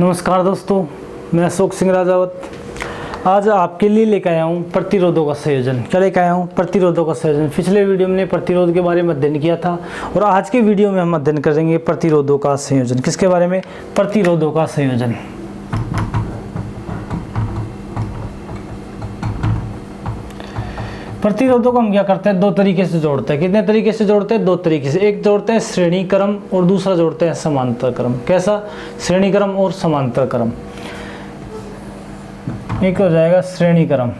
नमस्कार दोस्तों, मैं अशोक सिंह राजावत आज आपके लिए लेकर आया हूँ प्रतिरोधों का संयोजन। क्या लेकर आया हूँ? प्रतिरोधों का संयोजन। पिछले वीडियो में हमने प्रतिरोध के बारे में अध्ययन किया था और आज के वीडियो में हम अध्ययन करेंगे प्रतिरोधों का संयोजन। किसके बारे में? प्रतिरोधों का संयोजन। प्रतिरोधों को हम क्या करते हैं? दो तरीके से जोड़ते हैं। कितने तरीके से जोड़ते हैं? दो तरीके से। एक जोड़ते हैं श्रेणी क्रम और दूसरा जोड़ते हैं समांतर क्रम। कैसा? श्रेणी क्रम और समांतर क्रम। एक हो जाएगा श्रेणी क्रम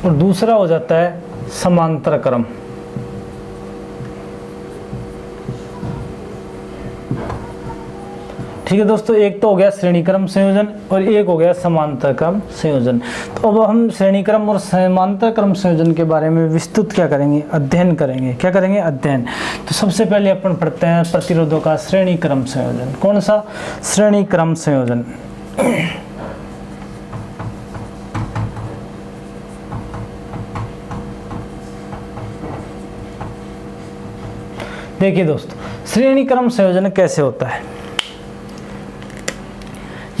और दूसरा हो जाता है समांतर क्रम। ठीक है दोस्तों, एक तो हो गया श्रेणी क्रम संयोजन और एक हो गया समांतर क्रम संयोजन। तो अब हम श्रेणी क्रम और समांतर क्रम संयोजन के बारे में विस्तृत क्या करेंगे? अध्ययन करेंगे। क्या करेंगे? अध्ययन। तो सबसे पहले अपन पढ़ते हैं प्रतिरोधों का श्रेणी क्रम संयोजन। कौन सा? श्रेणी क्रम संयोजन। देखिए दोस्तों, श्रेणी क्रम संयोजन कैसे होता है?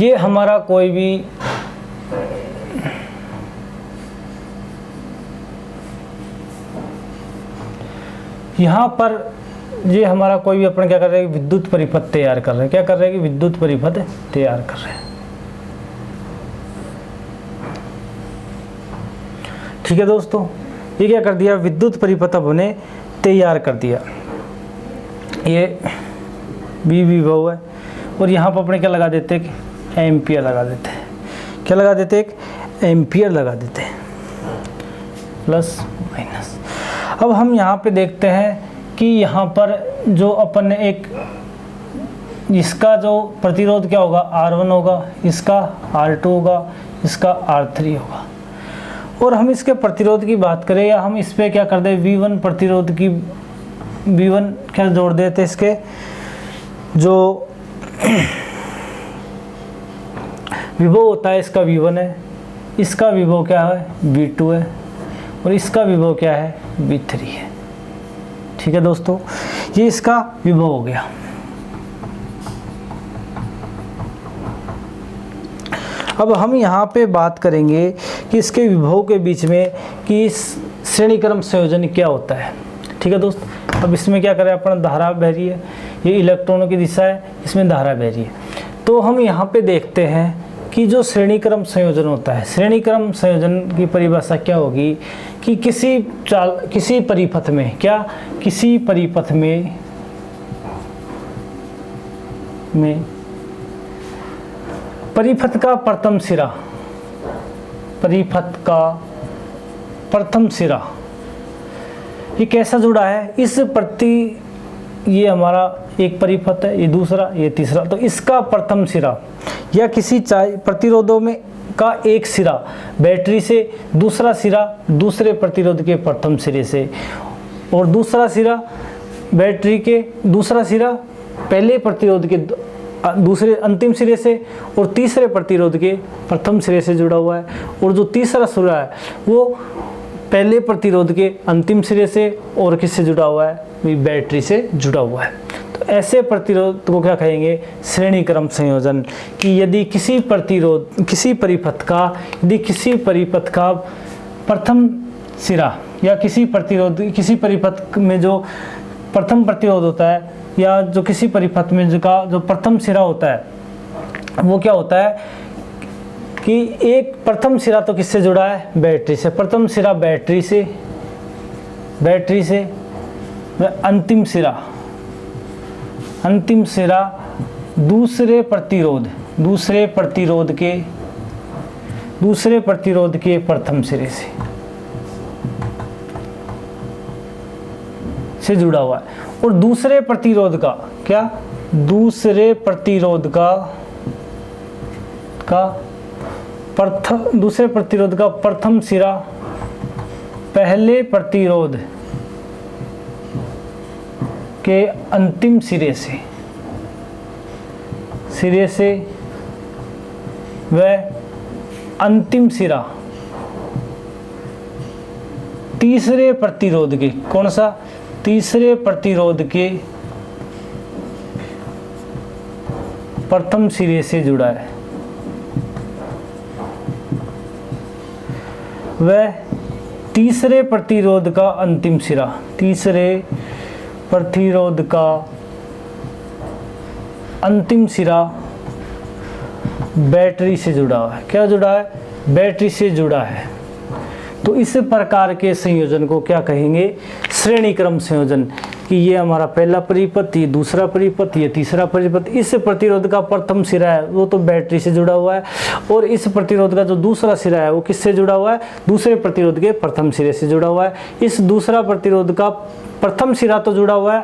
ये हमारा कोई भी यहाँ पर ये हमारा कोई भी अपन क्या कर रहे हैं? विद्युत परिपथ तैयार कर रहे हैं। क्या कर रहे हैं? कि विद्युत परिपथ तैयार कर रहे हैं। ठीक है दोस्तों, ये क्या कर दिया? विद्युत परिपथ हमने तैयार कर दिया। ये विभव है और यहाँ पर अपने क्या लगा देते हैं? एम्पियर लगा देते हैं। क्या लगा देते हैं? एक एम्पियर लगा देते हैं, प्लस माइनस। अब हम यहाँ पे देखते हैं कि यहाँ पर जो अपन ने एक इसका जो प्रतिरोध क्या होगा? R1 होगा, इसका R2 होगा, इसका R3 होगा। और हम इसके प्रतिरोध की बात करें या हम इस पर क्या कर दें? V1 प्रतिरोध की V1 क्या जोड़ देते हैं? इसके जो विभव होता है इसका V1 है, इसका विभव क्या है? V2 है और इसका विभव क्या है? V3 है। ठीक है दोस्तों, ये इसका विभव हो गया। अब हम यहाँ पे बात करेंगे कि इसके विभव के बीच में कि इस श्रेणी क्रम संयोजन क्या होता है। ठीक है दोस्तों, अब इसमें क्या करें? अपन धारा बह रही है, ये इलेक्ट्रॉनों की दिशा है, इसमें धारा बह रही है। तो हम यहाँ पे देखते हैं कि जो श्रेणी क्रम संयोजन होता है, श्रेणी क्रम संयोजन की परिभाषा क्या होगी? कि किसी परिपथ में क्या? किसी परिपथ में परिपथ का प्रथम सिरा, परिपथ का प्रथम सिरा ये कैसा जुड़ा है? इस प्रति ये हमारा एक परिपथ है, ये दूसरा, ये तीसरा। तो इसका प्रथम सिरा या किसी प्रतिरोधों में का एक सिरा बैटरी से, दूसरा सिरा दूसरे प्रतिरोध के प्रथम सिरे से, और दूसरा सिरा बैटरी के दूसरा सिरा पहले प्रतिरोध के दूसरे अंतिम सिरे से और तीसरे प्रतिरोध के प्रथम सिरे से जुड़ा हुआ है। और जो तीसरा सिरा है वो पहले प्रतिरोध के अंतिम सिरे से और किससे जुड़ा हुआ है? बैटरी से जुड़ा हुआ है। तो ऐसे प्रतिरोध को क्या कहेंगे? श्रेणी क्रम संयोजन। कि यदि किसी परिपथ का प्रथम सिरा या किसी परिपथ में जो प्रथम प्रतिरोध होता है या जो किसी परिपथ में जो प्रथम सिरा होता है वो क्या होता है? कि एक प्रथम सिरा तो किससे जुड़ा है? बैटरी से। प्रथम सिरा बैटरी से अंतिम सिरा दूसरे प्रतिरोध के प्रथम सिरे से जुड़ा हुआ है। और दूसरे प्रतिरोध का क्या? दूसरे प्रतिरोध का प्रथम सिरा पहले प्रतिरोध के अंतिम सिरे से वह अंतिम सिरा तीसरे प्रतिरोध के, कौन सा? तीसरे प्रतिरोध के प्रथम सिरे से जुड़ा है, वह तीसरे प्रतिरोध का अंतिम सिरा, तीसरे प्रतिरोध का अंतिम सिरा बैटरी से जुड़ा हुआ है। क्या जुड़ा है? बैटरी से जुड़ा है। तो इस प्रकार के संयोजन को क्या कहेंगे? श्रेणी क्रम संयोजन। कि ये हमारा पहला परिपथ, ये दूसरा परिपथ, ये तीसरा परिपथ। इस प्रतिरोध का प्रथम सिरा है वो तो बैटरी से जुड़ा हुआ है, और इस प्रतिरोध का जो दूसरा सिरा है वो किससे जुड़ा हुआ है? दूसरे प्रतिरोध के प्रथम सिरे से जुड़ा हुआ है। इस दूसरा प्रतिरोध का प्रथम सिरा तो जुड़ा हुआ है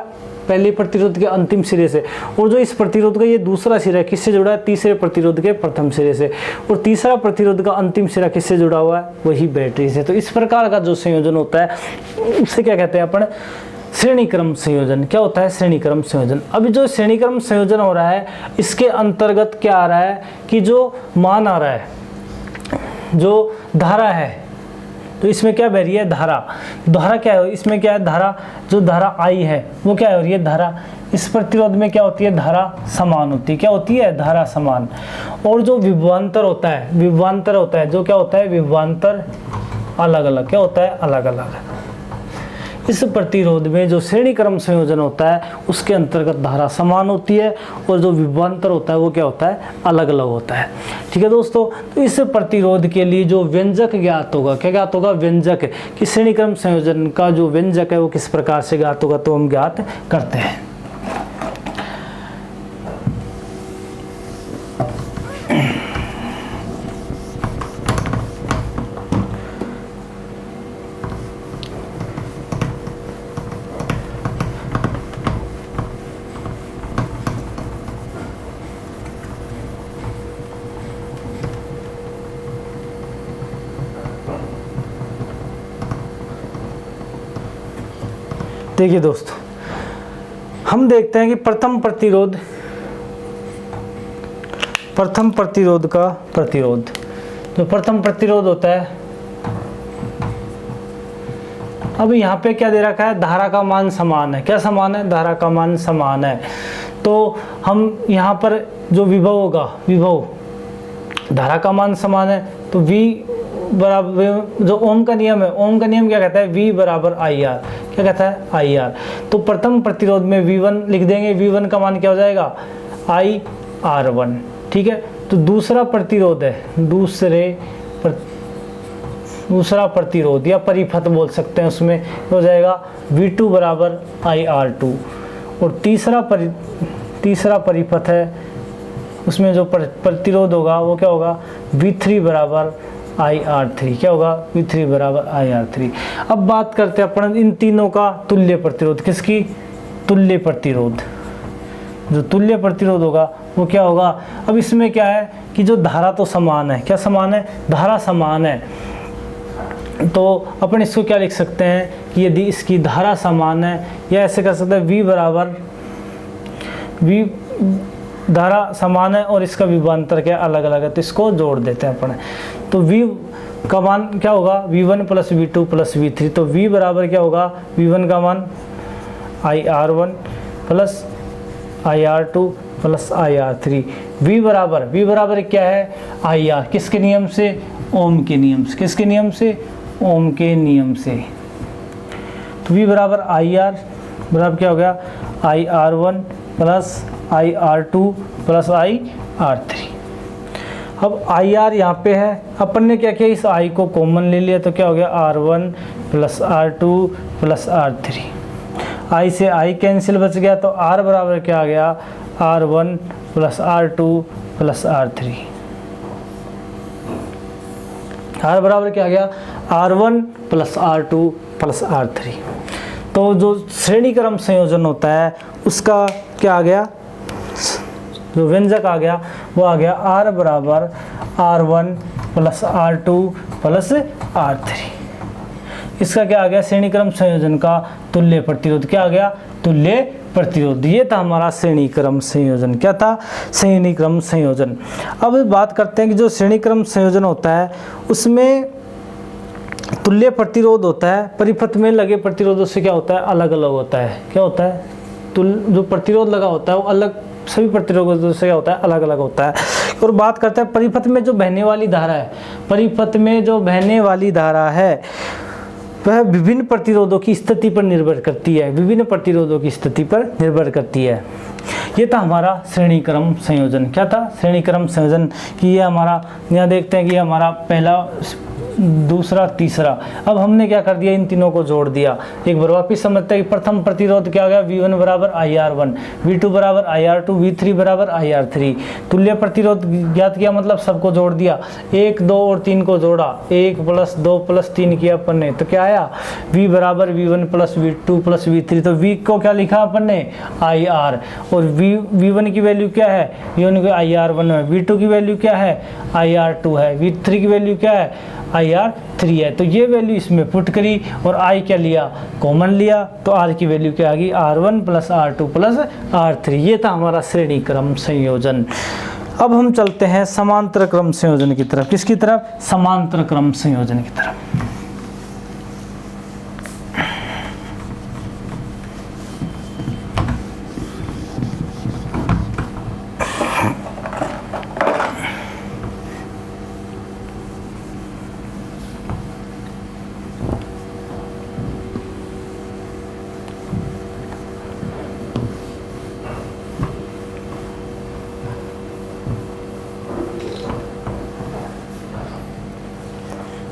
पहले प्रतिरोध के अंतिम सिरे से, और जो इस प्रतिरोध का ये दूसरा सिरा है किससे जुड़ा है? तीसरे प्रतिरोध के प्रथम सिरे से, और तीसरा प्रतिरोध का अंतिम सिरा किससे जुड़ा हुआ है? वही बैटरी से। तो इस प्रकार का जो संयोजन होता है उसे क्या कहते हैं अपन? श्रेणी क्रम संयोजन। क्या होता है? श्रेणी क्रम संयोजन। अभी जो श्रेणी क्रम संयोजन हो रहा है इसके अंतर्गत क्या आ रहा है कि जो मान आ रहा है, जो धारा है, तो इसमें क्या बह रही है? धारा। धारा क्या है? इसमें क्या है? धारा, जो धारा आई है वो क्या हो रही है? धारा। इस प्रतिरोध में क्या होती है? धारा समान होती है। क्या होती है? धारा समान। और जो विभवांतर होता है, विभवांतर होता है, जो क्या होता है? विभवांतर अलग अलग। क्या होता है? अलग अलग। इस प्रतिरोध में जो श्रेणी क्रम संयोजन होता है उसके अंतर्गत धारा समान होती है, और जो विभवांतर होता है वो क्या होता है? अलग अलग होता है। ठीक है दोस्तों, तो इस प्रतिरोध के लिए जो व्यंजक ज्ञात होगा, क्या ज्ञात होगा? व्यंजक। कि श्रेणी क्रम संयोजन का जो व्यंजक है वो किस प्रकार से ज्ञात होगा, तो हम ज्ञात करते हैं। देखिए दोस्तों, हम देखते हैं कि प्रथम प्रतिरोध का प्रतिरोध, जो प्रथम प्रतिरोध होता है, अब यहाँ पे क्या दे रखा है? धारा का मान समान है। क्या समान है? धारा का मान समान है। तो हम यहाँ पर जो विभव होगा, विभव, धारा का मान समान है, तो V बराबर, जो ओम का नियम है, ओम का नियम क्या कहता है? V बराबर IR। क्या कहता है? IR। तो प्रथम प्रतिरोध में V1 लिख देंगे। V1 का मान क्या हो जाएगा? IR1। ठीक है। तो दूसरा प्रतिरोध है, दूसरा प्रतिरोध या परिपथ बोल सकते हैं, उसमें हो जाएगा V2 बराबर IR2। और तीसरा परिपथ है, उसमें जो प्रतिरोध होगा वो क्या होगा? V3 बराबर IR3। क्या होगा? V3 बराबर IR3। अब बात करते हैं अपन इन तीनों का तुल्य प्रतिरोध। किसकी? तुल्य प्रतिरोध। जो तुल्य प्रतिरोध होगा वो क्या होगा? अब इसमें क्या है कि जो धारा तो समान है। क्या समान है? धारा समान है। तो अपन इसको क्या लिख सकते हैं कि यदि इसकी धारा समान है, या ऐसे कर सकते हैं V बराबर, V धारा समान है और इसका विभवांतर क्या अलग अलग है, तो इसको जोड़ देते हैं अपन। तो V का मान क्या होगा? V1 plus V2 plus V3। तो V बराबर क्या होगा? V1 का मान IR1 plus IR2 plus IR3। V बराबर क्या है? IR। किसके नियम से? ओम के नियम से। किसके नियम से? ओम के नियम से। तो V बराबर IR बराबर क्या हो गया? IR1 plus IR2 plus IR3। अब IR यहाँ पे है, अपन ने क्या किया? इस I को कॉमन ले लिया, तो क्या हो गया? R1 plus R2 plus R3। I से I कैंसिल बच गया, तो R बराबर क्या आ गया? R1 plus R2 plus R3। R बराबर क्या आ गया? R1 plus R2 plus R3। तो जो श्रेणी क्रम संयोजन होता है उसका क्या आ गया? जो व्यंजक आ गया वो आ गया R बराबर R1 plus R2 plus R3। इसका क्या आ गया? श्रेणी क्रम संयोजन का तुल्य प्रतिरोध। क्या आ गया? तुल्य प्रतिरोध। ये था हमारा श्रेणी क्रम संयोजन। क्या था? श्रेणी क्रम संयोजन। अब बात करते हैं कि जो श्रेणी क्रम संयोजन होता है उसमें तुल्य प्रतिरोध होता है, परिपथ में लगे प्रतिरोधों से क्या होता है? अलग अलग होता है। क्या होता है? जो प्रतिरोध लगा होता है वो अलग सभी प्रतिरोधों से क्या होता है, अलग अलग होता है। और बात करते हैं परिपथ में जो बहने वाली धारा है, परिपथ में जो बहने वाली धारा है वह विभिन्न प्रतिरोधों की स्थिति पर निर्भर करती है, विभिन्न प्रतिरोधों की स्थिति पर निर्भर करती है। ये था हमारा श्रेणी क्रम संयोजन। क्या था? श्रेणी क्रम संयोजन। कि ये हमारा, यहाँ देखते हैं कि हमारा पहला, दूसरा, तीसरा। अब हमने क्या कर दिया, इन तीनों को जोड़ दिया। एक बार वापिस समझते हैं कि प्रथम प्रतिरोध क्या हो गया, V1 बराबर IR1, V2 बराबर IR2, V3 बराबर IR3। तुल्य प्रतिरोध ज्ञात किया, मतलब सबको जोड़ दिया। 1, 2 और 3 को जोड़ा, 1 + 2 + 3 किया अपन ने, तो क्या आया, V बराबर V1 + V2 + V3। तो V को क्या लिखा अपन ने, IR, और V1 की वैल्यू क्या है, V1 की IR1 है, V2 की वैल्यू क्या है, IR2 है, V3 की वैल्यू क्या है, IR3 है। तो ये वैल्यू इसमें पुट करी और I क्या लिया, कॉमन लिया, तो R की वैल्यू क्या आ गई, R1 + R2 + R3। ये था हमारा श्रेणी क्रम संयोजन। अब हम चलते हैं समांतर क्रम संयोजन की तरफ। किसकी तरफ? समांतर क्रम संयोजन की तरफ।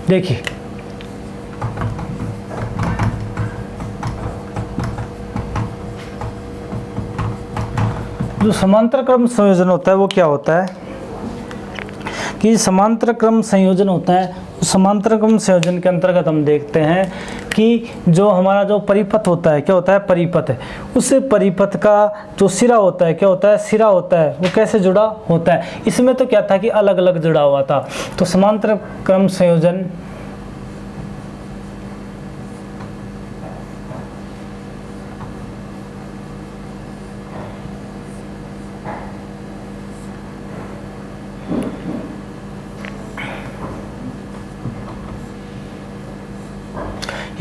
देखिए, जो समांतर क्रम संयोजन होता है वो क्या होता है कि समांतर क्रम संयोजन होता है, समांतर क्रम संयोजन के अंतर्गत हम देखते हैं कि जो हमारा जो परिपथ होता है, क्या होता है, परिपथ है, उस परिपथ का जो सिरा होता है, क्या होता है, सिरा होता है, वो कैसे जुड़ा होता है। इसमें तो क्या था कि अलग अलग जुड़ा हुआ था। तो समांतर क्रम संयोजन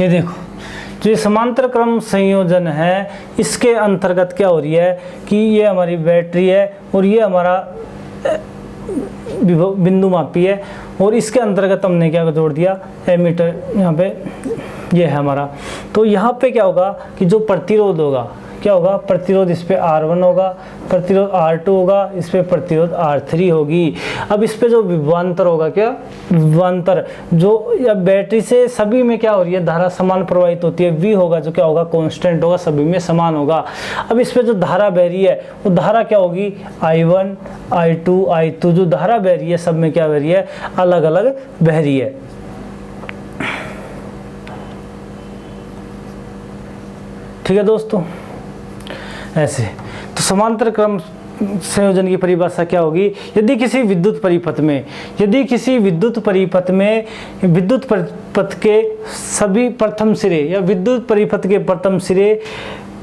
ये देखो, जो समांतर क्रम संयोजन है इसके अंतर्गत क्या हो रही है कि ये हमारी बैटरी है और ये हमारा बिंदु मापी है, और इसके अंतर्गत हमने क्या जोड़ दिया, एमीटर, यहाँ पे ये है हमारा। तो यहाँ पे क्या होगा कि जो प्रतिरोध होगा, क्या होगा, प्रतिरोध इस पे R1 होगा, प्रतिरोध R2 होगा, इस पे प्रतिरोध R3 होगी। अब इस पे जो विभवांतर होगा, क्या विभवांतर, जो या बैटरी से सभी में क्या हो रही है, धारा समान प्रवाहित होती है, V होगा जो क्या होगा, कांस्टेंट होगा, सभी में समान होगा। अब इस पे जो धारा बह रही है वो धारा क्या होगी, I1, I2, I2, जो धारा बह रही है सब में क्या बह रही है, अलग अलग बह रही है। ठीक है दोस्तों, ऐसे। तो समांतर क्रम संयोजन की परिभाषा क्या होगी, यदि किसी विद्युत परिपथ में, यदि किसी विद्युत परिपथ में विद्युत परिपथ के सभी प्रथम सिरे या विद्युत परिपथ के प्रथम सिरे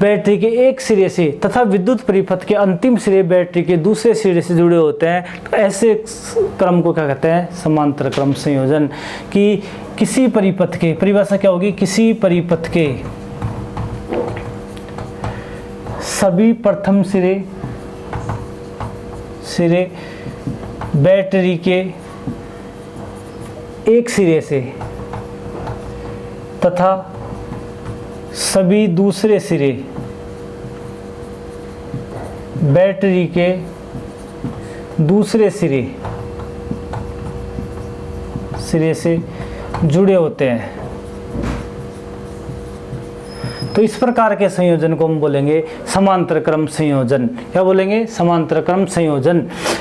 बैटरी के एक सिरे से तथा विद्युत परिपथ के अंतिम सिरे बैटरी के दूसरे सिरे से जुड़े होते हैं, तो ऐसे क्रम को क्या कहते हैं, समांतर क्रम संयोजन। कि किसी परिपथ के, परिभाषा क्या होगी, किसी परिपथ के सभी प्रथम सिरे बैटरी के एक सिरे से तथा सभी दूसरे सिरे बैटरी के दूसरे सिरे से जुड़े होते हैं, तो इस प्रकार के संयोजन को हम बोलेंगे समांतर क्रम संयोजन। क्या बोलेंगे, समांतर क्रम संयोजन।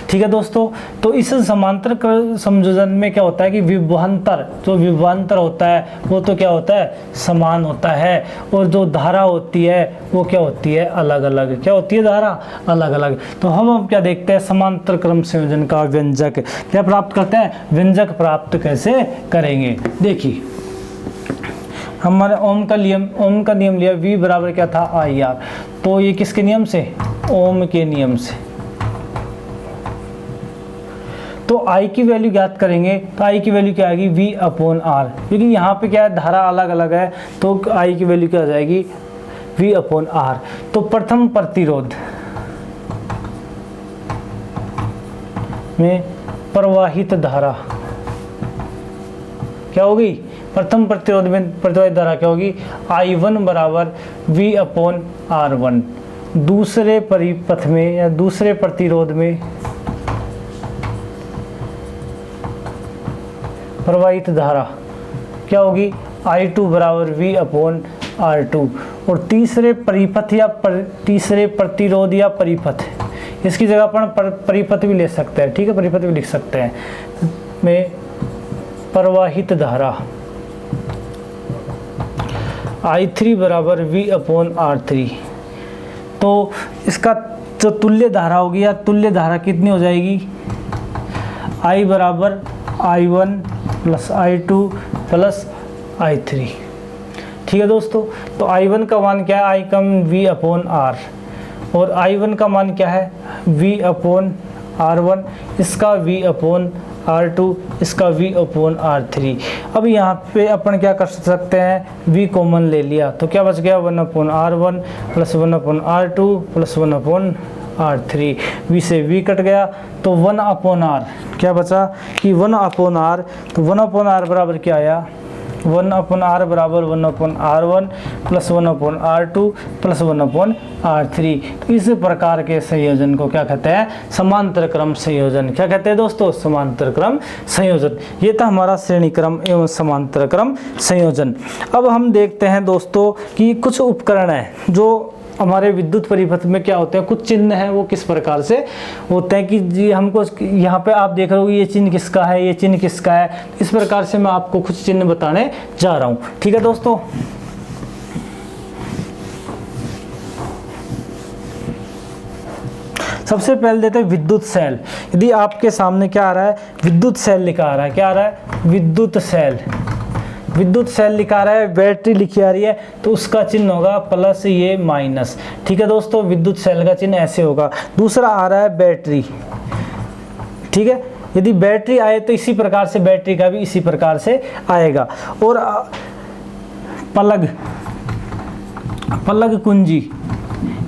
ठीक है दोस्तों, तो इस समांतर क्रम संयोजन में क्या होता है कि विभवांतर, जो विभवांतर होता है वो तो क्या होता है, समान होता है, और जो धारा होती है वो क्या होती है, अलग अलग। क्या होती है, धारा अलग अलग। तो हम क्या देखते हैं, समांतर क्रम संयोजन का व्यंजक क्या प्राप्त करते हैं, व्यंजक प्राप्त कैसे करेंगे। देखिए, हमारे ओम का नियम लिया, V बराबर क्या था, IR। तो ये किसके नियम से, ओम के नियम से। तो I की वैल्यू ज्ञात करेंगे, तो I की वैल्यू क्या आएगी, V/R, क्योंकि यहाँ पे क्या है, धारा अलग अलग है, तो I की वैल्यू क्या आ जाएगी, V/R। तो प्रथम प्रतिरोध में प्रवाहित धारा क्या होगी? प्रथम प्रतिरोध में प्रवाहित धारा क्या होगी? I1 बराबर V/R1। दूसरे परिपथ में या दूसरे प्रतिरोध में प्रवाहित धारा क्या होगी? I2 बराबर V/R2। और तीसरे परिपथ या तीसरे प्रतिरोध या परिपथ, इसकी जगह अपन परिपथ भी ले सकते हैं, ठीक है, परिपथ भी लिख सकते हैं, में प्रवाहित धारा I3 बराबर V/R3। तो इसका जो तुल्य धारा होगी या तुल्य धारा कितनी हो जाएगी? I बराबर I1 plus I2 plus I3। ठीक है दोस्तों, तो I1 का मान क्या है? I का V/R, और I1 का मान क्या है? V/R1, इसका V/R2, इसका V/R3। अब यहाँ पे अपन क्या कर सकते हैं? V कॉमन ले लिया तो क्या बच गया? 1/R1 plus 1/R2 plus 1/R3। V से V कट गया तो 1/R क्या बचा कि 1/R, तो 1/R बराबर क्या आया? 1/R बराबर 1/R1 plus 1/R2 plus 1/R3। तो इस प्रकार के संयोजन को क्या कहते हैं? समांतर क्रम संयोजन। क्या कहते हैं दोस्तों? समांतर क्रम संयोजन। ये था हमारा श्रेणी क्रम एवं समांतर क्रम संयोजन। अब हम देखते हैं दोस्तों कि कुछ उपकरण हैं जो हमारे विद्युत परिपथ में क्या होते हैं, कुछ चिन्ह हैं वो किस प्रकार से होते हैं कि जी हमको यहाँ पे आप देख रहे हो ये चिन्ह किसका है, ये चिन्ह किसका है। इस प्रकार से मैं आपको कुछ चिन्ह बताने जा रहा हूँ। ठीक है दोस्तों, सबसे पहले देते हैं विद्युत सेल। यदि आपके सामने क्या आ रहा है? विद्युत सेल लिखा आ रहा है। क्या आ रहा है? विद्युत सेल। विद्युत सेल लिखा रहा है, बैटरी लिखी आ रही है, तो उसका चिन्ह होगा प्लस, ये माइनस। ठीक है दोस्तों, विद्युत सेल का चिन्ह ऐसे होगा। दूसरा आ रहा है बैटरी। ठीक है, यदि बैटरी आए तो इसी प्रकार से बैटरी का भी इसी प्रकार से आएगा। और पलग, पलग कुंजी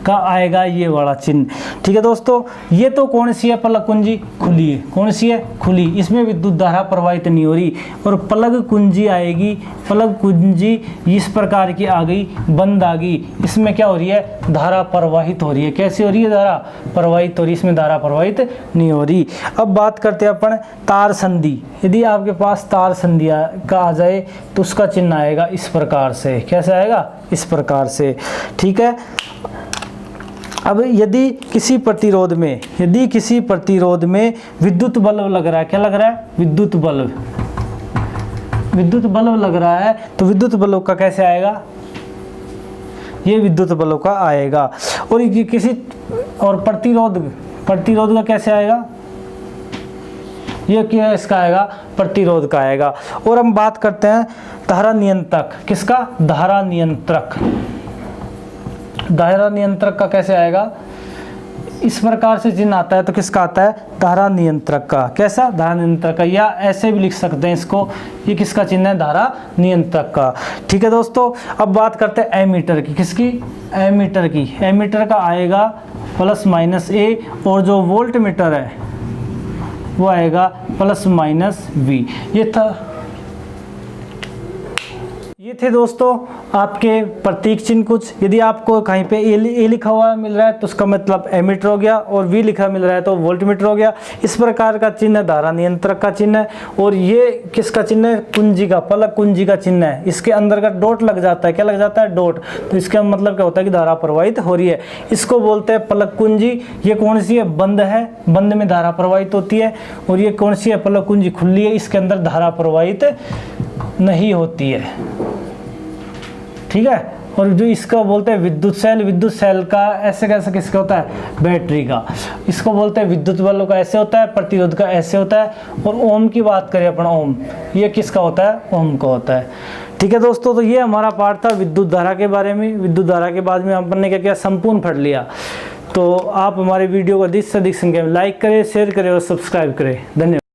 का आएगा ये वाला चिन्ह। ठीक है दोस्तों, ये तो कौन सी है? पलग कुंजी खुली है। कौन सी है? खुली, इसमें विद्युत धारा प्रवाहित नहीं हो रही। और पलग कुंजी आएगी, पलग कुंजी इस प्रकार की आ गई, बंद आ गई, इसमें क्या हो रही है? धारा प्रवाहित हो रही है। कैसी हो रही है? धारा प्रवाहित हो रही है, इसमें धारा प्रवाहित नहीं हो रही। अब बात करते हैं अपन तार संधि। यदि आपके पास तार संधि का आ जाए तो उसका चिन्ह आएगा इस प्रकार से। कैसे आएगा? इस प्रकार से। ठीक है, अब यदि किसी प्रतिरोध में, यदि किसी प्रतिरोध में विद्युत बल्ब लग रहा है, क्या लग रहा है? विद्युत बल्ब, विद्युत बल्ब लग रहा है, तो विद्युत बल्ब का कैसे आएगा? ये विद्युत बल्ब का आएगा। और ये किसी और प्रतिरोध, प्रतिरोध का कैसे आएगा? ये क्या इसका आएगा? प्रतिरोध का आएगा। और हम बात करते हैं धारा नियंत्रक। किसका? धारा नियंत्रक। धारा नियंत्रक का कैसे आएगा? इस प्रकार से चिन्ह आता है, तो किसका आता है? धारा नियंत्रक का। कैसा? धारा नियंत्रक का, या ऐसे भी लिख सकते हैं इसको, ये किसका चिन्ह है? धारा नियंत्रक का। ठीक है दोस्तों, अब बात करते हैं एमीटर की। किसकी? एमीटर की। एमीटर का आएगा प्लस माइनस ए, और जो वोल्ट मीटर है वो आएगा प्लस माइनस वी। ये थे दोस्तों आपके प्रतीक चिन्ह कुछ। यदि आपको कहीं पे ए लिखा हुआ मिल रहा है तो उसका मतलब एमीटर हो गया, और वी लिखा मिल रहा है तो वोल्टमीटर हो गया। इस प्रकार का चिन्ह धारा नियंत्रक का चिन्ह है। और ये किसका चिन्ह है? कुंजी का, पलक कुंजी का चिन्ह है। इसके अंदर का डॉट लग जाता है। क्या लग जाता है? डॉट। तो इसका मतलब क्या होता है कि धारा प्रवाहित हो रही है। इसको बोलते हैं पलक कुंजी। ये कौन सी है? बंद है, बंद में धारा प्रवाहित होती है। और ये कौन सी है? पलक कुंजी खुली है, इसके अंदर धारा प्रवाहित नहीं होती है। ठीक है, और जो इसका बोलते हैं विद्युत सेल। विद्युत सेल का ऐसे कैसे किसका होता है? बैटरी का। इसको बोलते हैं विद्युत बल्ब का ऐसे होता है, प्रतिरोध का ऐसे होता है। और ओम की बात करें अपन, ओम, ये किसका होता है? ओम का होता है। ठीक है दोस्तों, तो ये हमारा पाठ था विद्युत धारा के बारे में। विद्युत धारा के बाद में अपन ने क्या किया? संपूर्ण पढ़ लिया। तो आप हमारे वीडियो को अधिक से अधिक संख्या में लाइक करें, शेयर करें और सब्सक्राइब करें। धन्यवाद।